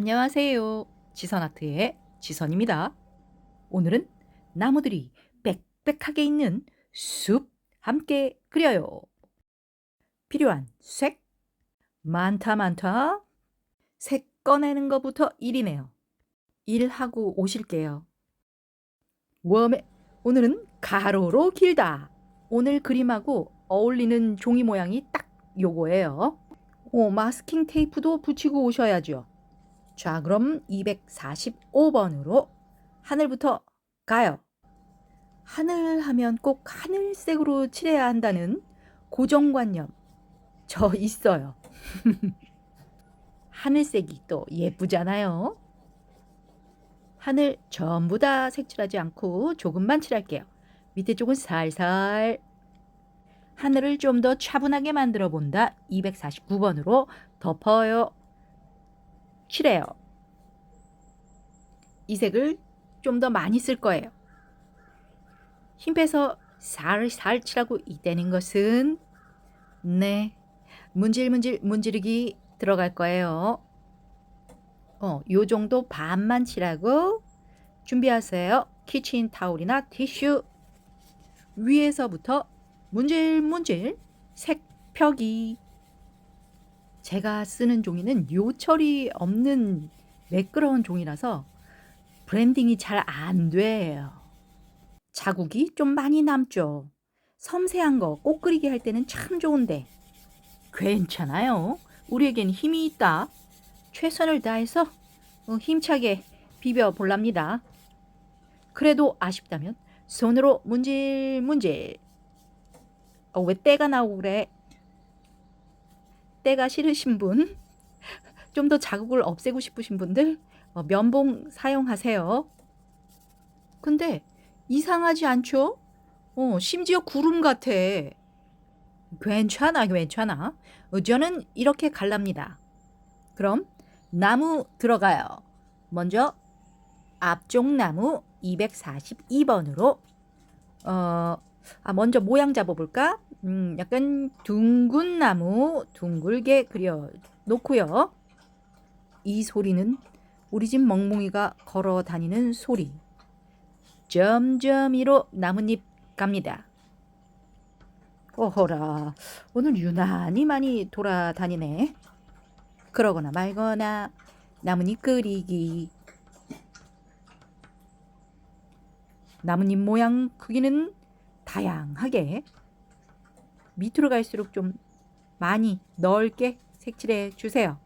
안녕하세요. 지선아트의 지선입니다. 오늘은 나무들이 빽빽하게 있는 숲 함께 그려요. 필요한 색 많다 많다. 색 꺼내는 것부터 일이네요. 일하고 오실게요. 웜에 오늘은 가로로 길다. 오늘 그림하고 어울리는 종이 모양이 딱 요거예요. 마스킹 테이프도 붙이고 오셔야죠. 자, 그럼 245번으로 하늘부터 가요. 하늘 하면 꼭 하늘색으로 칠해야 한다는 고정관념 저 있어요. 하늘색이 또 예쁘잖아요. 하늘 전부 다 색칠하지 않고 조금만 칠할게요. 밑에 쪽은 살살. 하늘을 좀 더 차분하게 만들어 본다. 249번으로 덮어요. 칠해요. 이 색을 좀 더 많이 쓸 거예요. 힘 빼서 살살 칠하고 있다는 것은 문질문질 문지르기 들어갈 거예요. 요 정도 반만 칠하고 준비하세요. 키친타올이나 티슈 위에서부터 문질문질 색 펴기. 제가 쓰는 종이는 요철이 없는 매끄러운 종이라서 브랜딩이 잘 안 돼요. 자국이 좀 많이 남죠. 섬세한 거 꼭 그리게 할 때는 참 좋은데 괜찮아요. 우리에겐 힘이 있다. 최선을 다해서 힘차게 비벼 볼랍니다. 그래도 아쉽다면 손으로 문질문질. 왜 때가 나오고 그래? 때가 싫으신 분, 좀 더 자국을 없애고 싶으신 분들 면봉 사용하세요. 근데 이상하지 않죠? 심지어 구름 같아. 괜찮아, 괜찮아. 저는 이렇게 갈랍니다. 그럼 나무 들어가요. 먼저 앞쪽 나무 242번으로 먼저 모양 잡아볼까? 약간 둥근 나무 둥글게 그려 놓고요. 이 소리는 우리 집 멍멍이가 걸어 다니는 소리. 점점 위로 나뭇잎 갑니다. 오호라, 오늘 유난히 많이 돌아다니네. 그러거나 말거나 나뭇잎 그리기. 나뭇잎 모양 크기는 다양하게 밑으로 갈수록 좀 많이 넓게 색칠해 주세요.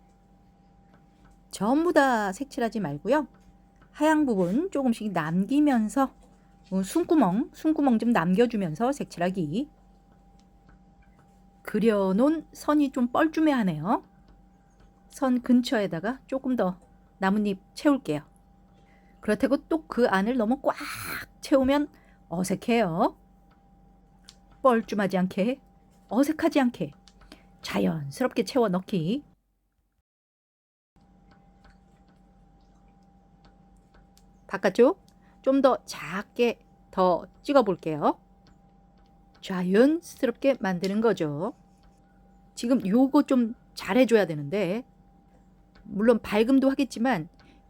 전부 다 색칠하지 말고요. 하얀 부분 조금씩 남기면서 숨구멍 좀 남겨주면서 색칠하기. 그려놓은 선이 좀 뻘쭘해하네요. 선 근처에다가 조금 더 나뭇잎 채울게요. 그렇다고 또 그 안을 너무 꽉 채우면 어색해요. 뻘쭘하지 않게, 어색하지 않게 자연스럽게 채워 넣기. 바깥쪽 좀 더 작게 더 찍어 볼게요. 자연스럽게 만드는 거죠. 지금 요거 좀 잘해줘야 되는데, 물론 밝음도 하겠지만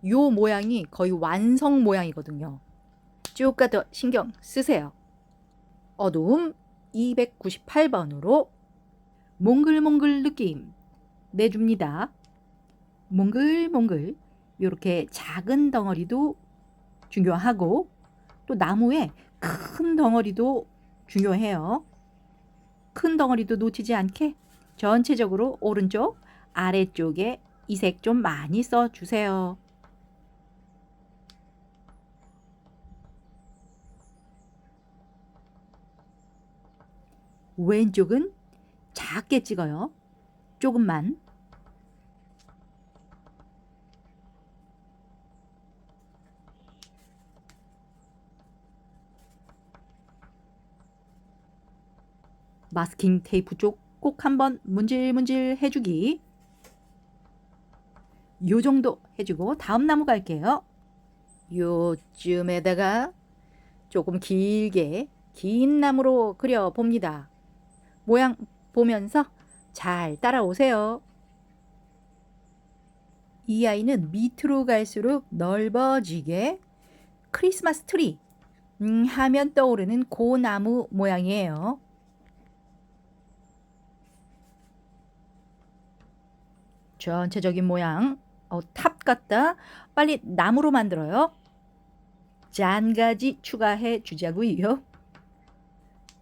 요 모양이 거의 완성 모양이거든요. 조금 더 신경 쓰세요. 어두움 298번으로 몽글몽글 느낌 내줍니다. 몽글몽글 이렇게 작은 덩어리도 중요하고 또 나무에 큰 덩어리도 중요해요. 큰 덩어리도 놓치지 않게 전체적으로 오른쪽 아래쪽에 이 색 좀 많이 써주세요. 왼쪽은 작게 찍어요. 조금만. 마스킹 테이프 쪽 꼭 한번 문질문질 해주기. 요 정도 해주고 다음 나무 갈게요. 요쯤에다가 조금 길게 긴 나무로 그려봅니다. 모양 보면서 잘 따라오세요. 이 아이는 밑으로 갈수록 넓어지게 크리스마스 트리 하면 떠오르는 고나무 모양이에요. 전체적인 모양 탑 같다. 빨리 나무로 만들어요. 잔가지 추가해 주자고요.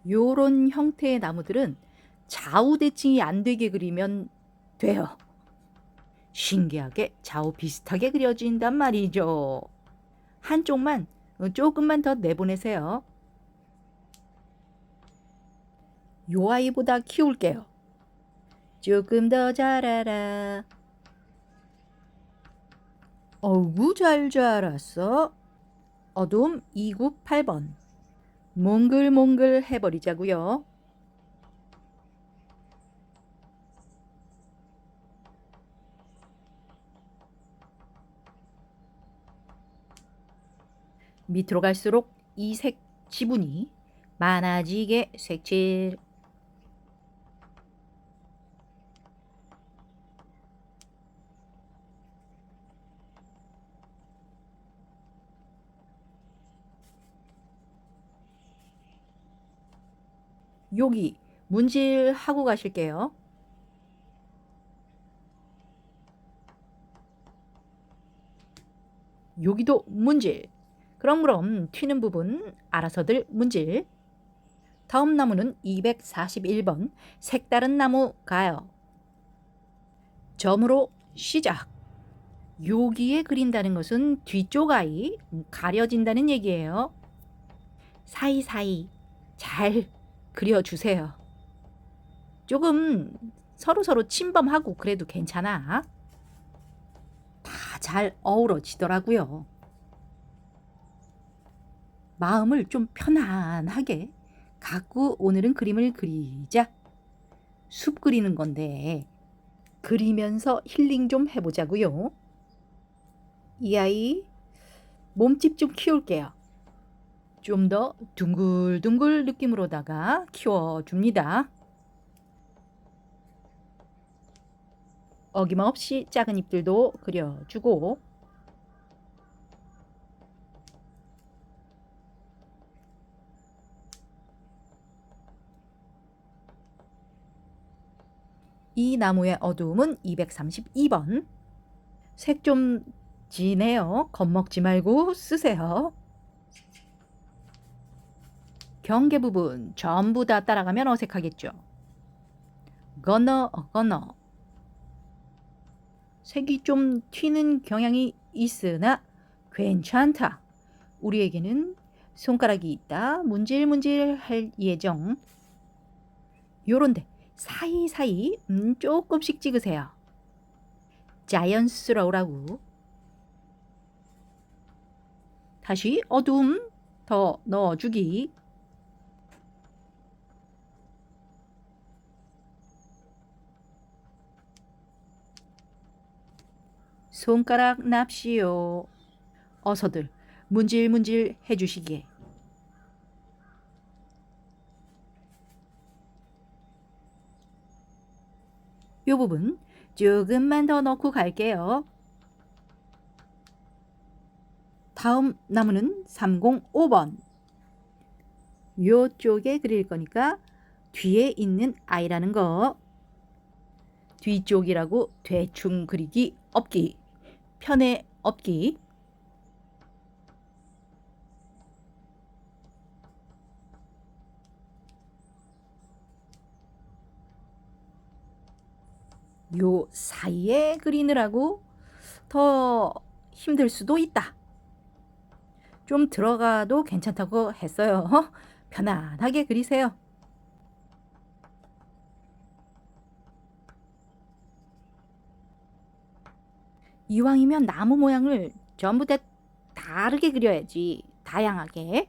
요런 형태의 나무들은 좌우 대칭이 안 되게 그리면 돼요. 신기하게 좌우 비슷하게 그려진단 말이죠. 한쪽만 조금만 더 내보내세요. 요 아이보다 키울게요. 조금 더 자라라. 어우, 잘 자랐어. 어둠 298번. 몽글몽글 해버리자고요. 밑으로 갈수록 이 색 지분이 많아지게 색칠. 여기 문질하고 가실게요. 여기도 문질. 그럼 튀는 부분 알아서들 문질. 다음 나무는 241번 색다른 나무 가요. 점으로 시작. 여기에 그린다는 것은 뒤쪽 아이 가려진다는 얘기예요. 사이사이 잘 그려주세요. 조금 서로서로 침범하고 그래도 괜찮아. 다 잘 어우러지더라고요. 마음을 좀 편안하게 갖고 오늘은 그림을 그리자. 숲 그리는 건데 그리면서 힐링 좀 해보자고요. 이 아이 몸집 좀 키울게요. 좀 더 둥글둥글 느낌으로다가 키워줍니다. 어김없이 작은 잎들도 그려주고 이 나무의 어두움은 232번. 색 좀 진해요. 겁먹지 말고 쓰세요. 경계 부분 전부 다 따라가면 어색하겠죠. 건너. 색이 좀 튀는 경향이 있으나 괜찮다. 우리에게는 손가락이 있다. 문질문질 할 예정. 요런데 사이사이 조금씩 찍으세요. 자연스러우라고. 다시 어둠 더 넣어주기. 손가락 납시오. 어서들 문질문질 해주시기에. 요 부분 조금만 더 넣고 갈게요. 다음 나무는 305번. 요쪽에 그릴 거니까 뒤에 있는 아이라는 거. 뒤쪽이라고 대충 그리기 없기. 편에 없기. 요 사이에 그리느라고 더 힘들 수도 있다. 좀 들어가도 괜찮다고 했어요. 편안하게 그리세요. 이왕이면 나무 모양을 전부 다 다르게 그려야지. 다양하게.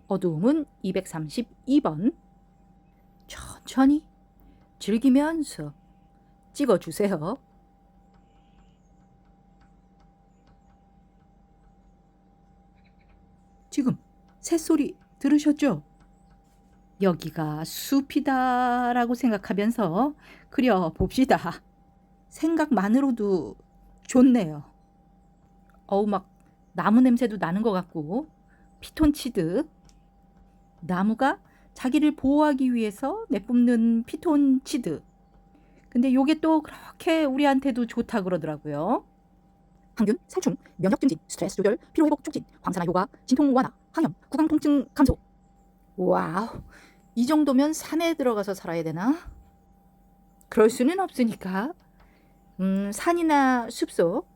어두움은 232번. 천천히 즐기면서 찍어주세요. 지금 새소리 들으셨죠? 여기가 숲이다라고 생각하면서 그려봅시다. 생각만으로도 좋네요. 어우, 막 나무 냄새도 나는 것 같고, 피톤치드. 나무가 자기를 보호하기 위해서 내뿜는 피톤치드. 근데 요게 또 그렇게 우리한테도 좋다 그러더라고요. 항균, 살충, 면역 증진, 스트레스 조절, 피로 회복 촉진, 광산화 효과, 진통 완화, 항염, 구강 통증 감소. 와우, 이 정도면 산에 들어가서 살아야 되나? 그럴 수는 없으니까 산이나 숲속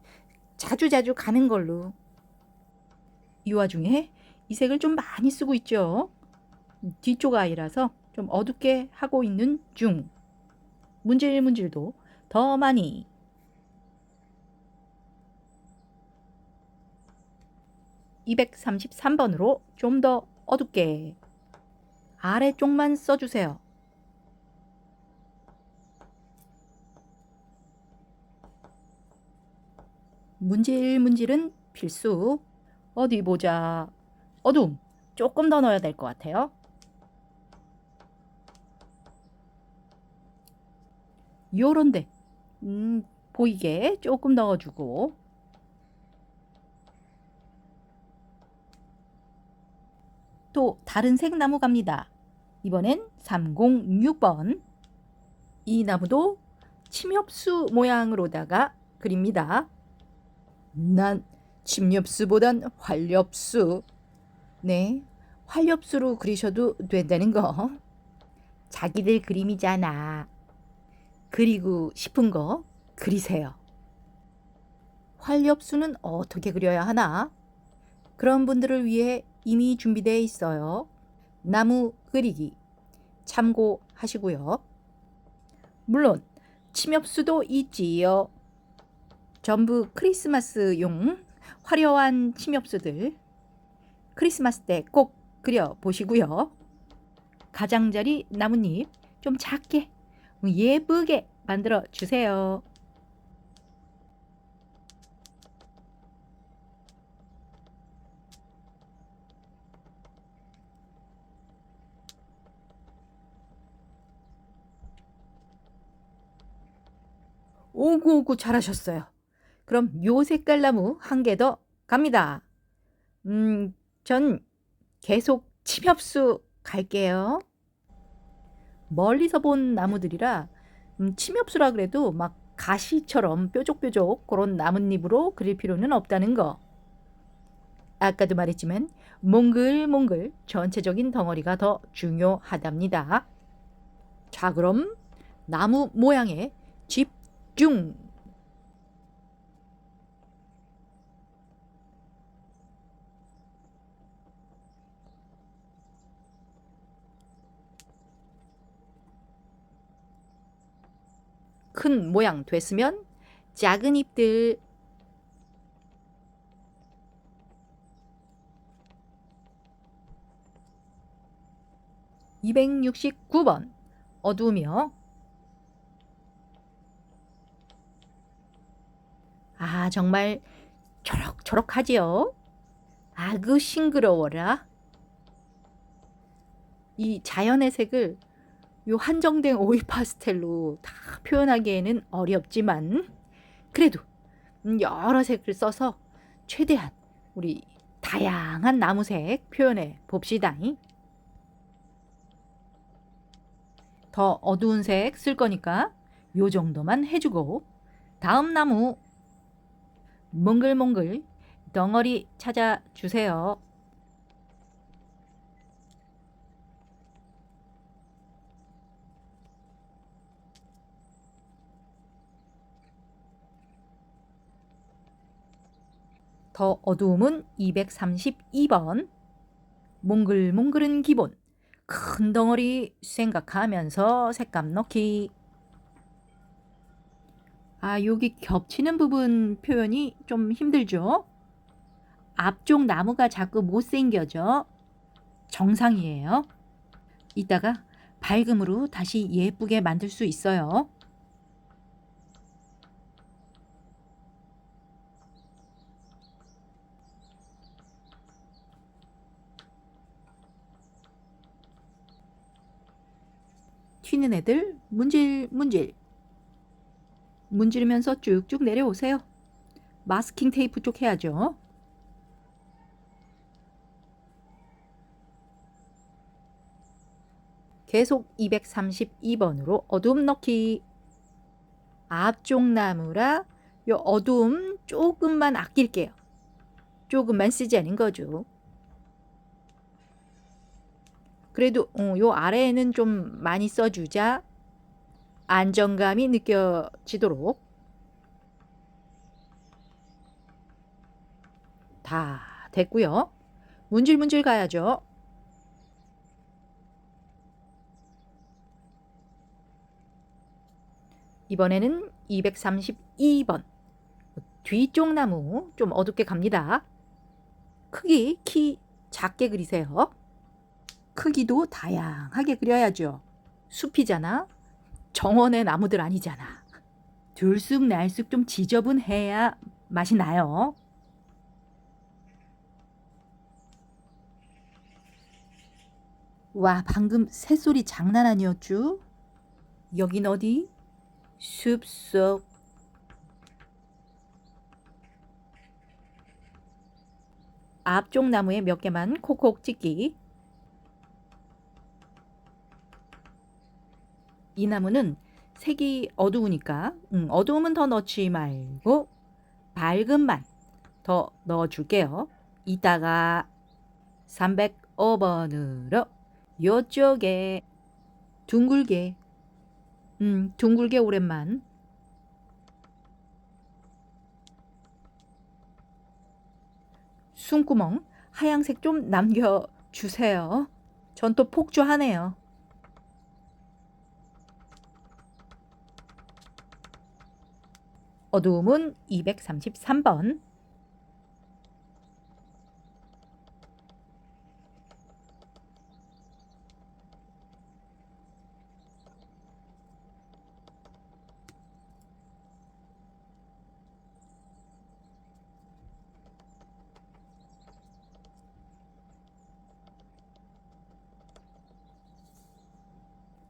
자주자주 가는 걸로. 이 와중에 이 색을 좀 많이 쓰고 있죠. 뒤쪽 아이라서 좀 어둡게 하고 있는 중. 문질문질도 더 많이. (233번으로) 좀 더 어둡게. 아래쪽만 써주세요. 문질문질은 필수. 어디 보자. 어둠 조금 더 넣어야 될 것 같아요. 요런데 보이게 조금 넣어주고. 또 다른 색 나무 갑니다. 이번엔 306번. 이 나무도 침엽수 모양으로다가 그립니다. 난 침엽수보단 활엽수. 네, 활엽수로 그리셔도 된다는 거. 자기들 그림이잖아. 그리고 싶은 거 그리세요. 활엽수는 어떻게 그려야 하나? 그런 분들을 위해 이미 준비되어 있어요. 나무 그리기 참고하시고요. 물론 침엽수도 있지요. 전부 크리스마스용 화려한 침엽수들. 크리스마스 때 꼭 그려보시고요. 가장자리 나뭇잎 좀 작게 예쁘게 만들어 주세요. 오구오구 잘하셨어요. 그럼 요 색깔 나무 한 개 더 갑니다. 전 계속 침엽수 갈게요. 멀리서 본 나무들이라 침엽수라 그래도 막 가시처럼 뾰족뾰족 그런 나뭇잎으로 그릴 필요는 없다는 거. 아까도 말했지만 몽글몽글 전체적인 덩어리가 더 중요하답니다. 자, 그럼 나무 모양에 집중. 큰 모양 됐으면 작은 잎들. (269번) 어두우며. 아, 정말 초록초록하지요. 아그 싱그러워라. 이 자연의 색을 요 한정된 오일 파스텔로 다 표현하기에는 어렵지만 그래도 여러 색을 써서 최대한 우리 다양한 나무색 표현해 봅시다. 더 어두운 색 쓸 거니까 요 정도만 해주고, 다음 나무 몽글몽글 덩어리 찾아주세요. 더 어두움은 (232번) 몽글몽글은 기본. 큰 덩어리 생각하면서 색감 넣기. 아, 여기 겹치는 부분 표현이 좀 힘들죠? 앞쪽 나무가 자꾸 못생겨져. 정상이에요. 이따가 밝음으로 다시 예쁘게 만들 수 있어요. 튀는 애들 문질문질. 문지르면서 쭉쭉 내려오세요. 마스킹 테이프 쪽 해야죠. 계속 232번으로 어둠 넣기. 앞쪽 나무라 요 어둠 조금만 아낄게요. 조금만 쓰자는 거죠. 그래도 요 아래에는 좀 많이 써주자. 안정감이 느껴지도록. 다 됐고요. 문질문질 가야죠. 이번에는 232번. 뒤쪽 나무 좀 어둡게 갑니다. 크기 키 작게 그리세요. 크기도 다양하게 그려야죠. 숲이잖아. 정원의 나무들 아니잖아. 들쑥날쑥 좀 지저분해야 맛이 나요. 와, 방금 새소리 장난 아니었죠? 여긴 어디? 숲속. 앞쪽 나무에 몇 개만 콕콕 찍기. 이 나무는 색이 어두우니까 어두움은 더 넣지 말고 밝음만 더 넣어줄게요. 이따가 305번으로 요쪽에 둥글게 둥글게 오랜만. 숨구멍 하얀색 좀 남겨주세요. 전 또 폭주하네요. 어두움은 233번.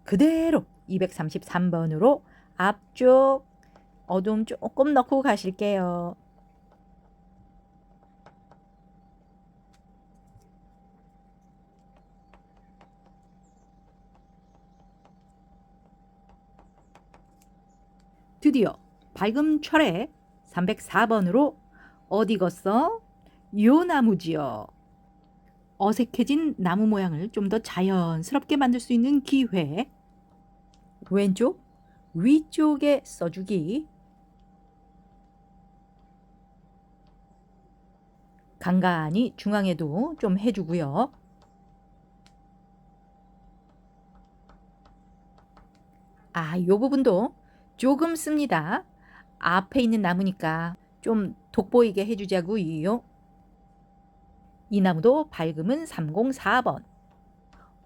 그대로 233번으로 앞쪽 어두움 조금 넣고 가실게요. 드디어 밝음 철에 304번으로 어디 갔어? 요 나무지요. 어색해진 나무 모양을 좀 더 자연스럽게 만들 수 있는 기회. 왼쪽 위쪽에 써주기. 간간히 중앙에도 좀 해주고요. 요 부분도 조금 씁니다. 앞에 있는 나무니까 좀 돋보이게 해주자고요. 이 나무도 밝음은 304번.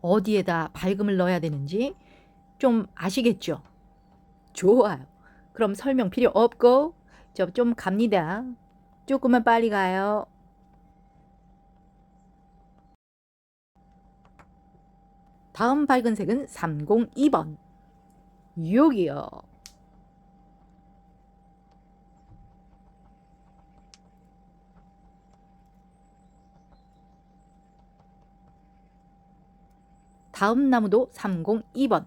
어디에다 밝음을 넣어야 되는지 좀 아시겠죠? 좋아요. 그럼 설명 필요 없고 저 좀 갑니다. 조금만 빨리 가요. 다음 밝은 색은 302번. 여기요. 다음 나무도 302번.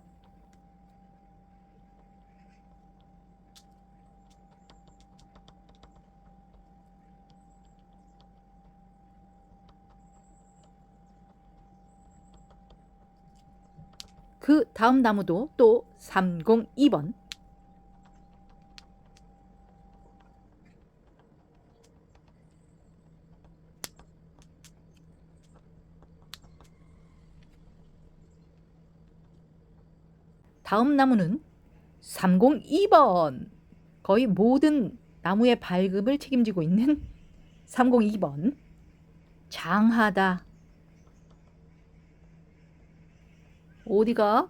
그 다음 나무도 또 302번. 다음 나무는 302번. 거의 모든 나무의 발급을 책임지고 있는 302번. 장하다. 어디가?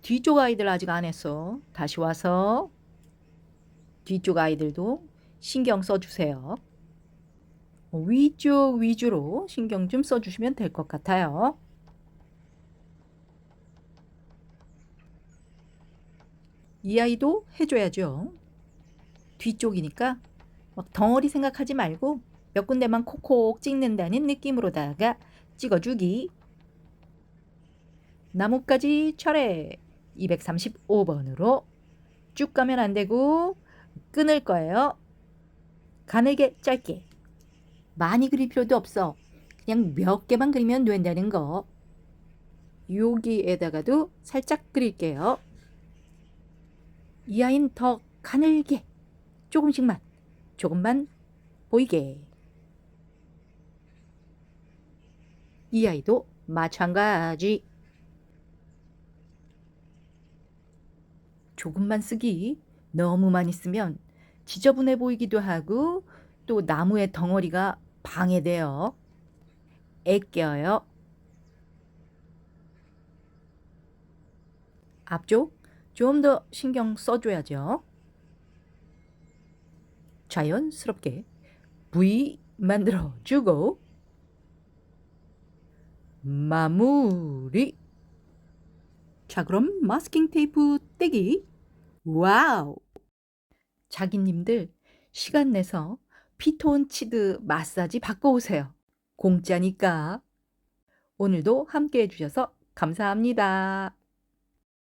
뒤쪽 아이들 아직 안 했어. 다시 와서 뒤쪽 아이들도 신경 써주세요. 위쪽 위주로 신경 좀 써주시면 될 것 같아요. 이 아이도 해줘야죠. 뒤쪽이니까 막 덩어리 생각하지 말고 몇 군데만 콕콕 찍는다는 느낌으로다가 찍어주기. 나뭇가지 철회 235번으로 쭉 가면 안 되고 끊을 거예요. 가늘게 짧게. 많이 그릴 필요도 없어. 그냥 몇 개만 그리면 된다는 거. 여기에다가도 살짝 그릴게요. 이 아이는 더 가늘게. 조금만 보이게. 이 아이도 마찬가지. 조금만 쓰기. 너무 많이 쓰면 지저분해 보이기도 하고 또 나무의 덩어리가 방해돼요. 애껴요. 앞쪽 좀 더 신경 써줘야죠. 자연스럽게 V 만들어주고 마무리. 자, 그럼 마스킹 테이프 떼기. 와우! 자기님들 시간 내서 피톤 치드 마사지 받고 오세요. 공짜니까. 오늘도 함께 해주셔서 감사합니다.